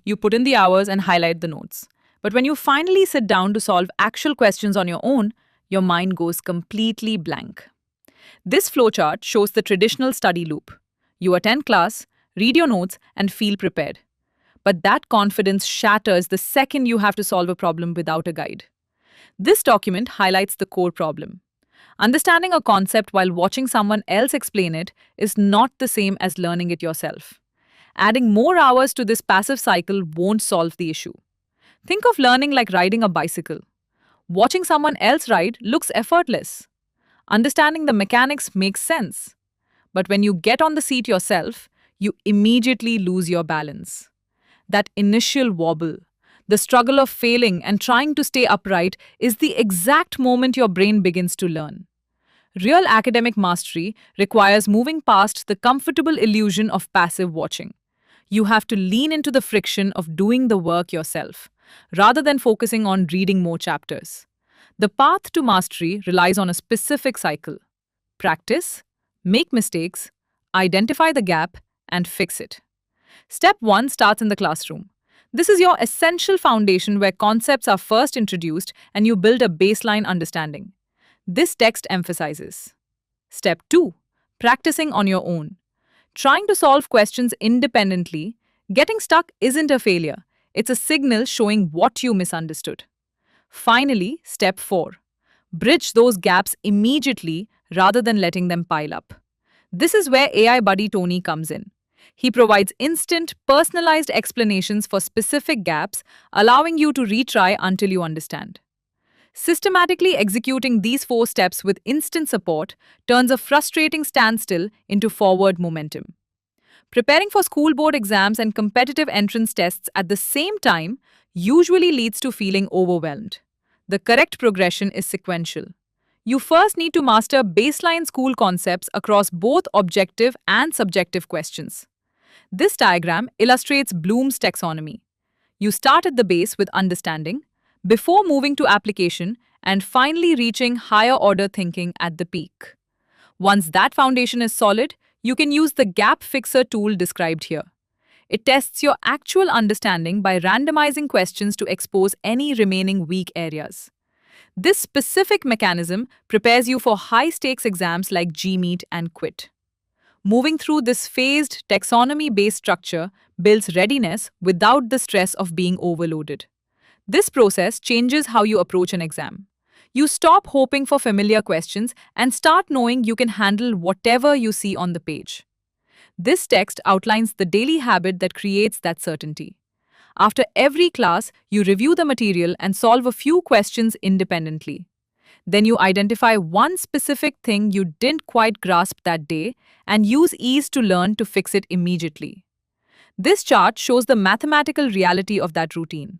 you put in the hours and highlight the notes. But when you finally sit down to solve actual questions on your own, your mind goes completely blank. This flowchart shows the traditional study loop. You attend class, read your notes, and feel prepared. But that confidence shatters the second you have to solve a problem without a guide. This document highlights the core problem. Understanding a concept while watching someone else explain it is not the same as learning it yourself. Adding more hours to this passive cycle won't solve the issue. Think of learning like riding a bicycle. Watching someone else ride looks effortless. Understanding the mechanics makes sense. But when you get on the seat yourself, you immediately lose your balance. That initial wobble, the struggle of failing and trying to stay upright, is the exact moment your brain begins to learn. Real academic mastery requires moving past the comfortable illusion of passive watching. You have to lean into the friction of doing the work yourself, rather than focusing on reading more chapters. The path to mastery relies on a specific cycle. Practice, make mistakes, identify the gap, and fix it. Step 1 starts in the classroom. This is your essential foundation where concepts are first introduced and you build a baseline understanding. This text emphasizes. Step 2. Practicing on your own. Trying to solve questions independently, getting stuck isn't a failure. It's a signal showing what you misunderstood. Finally, step 4. Bridge those gaps immediately rather than letting them pile up. This is where AI buddy Tony comes in. He provides instant, personalized explanations for specific gaps, allowing you to retry until you understand. Systematically executing these 4 steps with instant support turns a frustrating standstill into forward momentum. Preparing for school board exams and competitive entrance tests at the same time usually leads to feeling overwhelmed. The correct progression is sequential. You first need to master baseline school concepts across both objective and subjective questions. This diagram illustrates Bloom's taxonomy. You start at the base with understanding, before moving to application and finally reaching higher order thinking at the peak. Once that foundation is solid, you can use the gap fixer tool described here. It tests your actual understanding by randomizing questions to expose any remaining weak areas. This specific mechanism prepares you for high-stakes exams like GMAT and QUIT. Moving through this phased, taxonomy-based structure builds readiness without the stress of being overloaded. This process changes how you approach an exam. You stop hoping for familiar questions and start knowing you can handle whatever you see on the page. This text outlines the daily habit that creates that certainty. After every class, you review the material and solve a few questions independently. Then you identify one specific thing you didn't quite grasp that day and use ease to learn to fix it immediately. This chart shows the mathematical reality of that routine.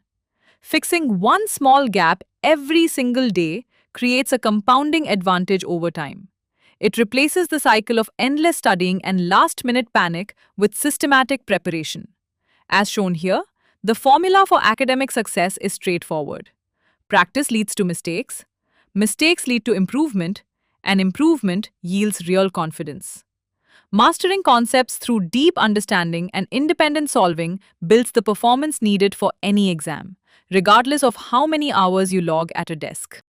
Fixing one small gap every single day creates a compounding advantage over time. It replaces the cycle of endless studying and last-minute panic with systematic preparation. As shown here, the formula for academic success is straightforward. Practice leads to mistakes, mistakes lead to improvement, and improvement yields real confidence. Mastering concepts through deep understanding and independent solving builds the performance needed for any exam, regardless of how many hours you log at a desk.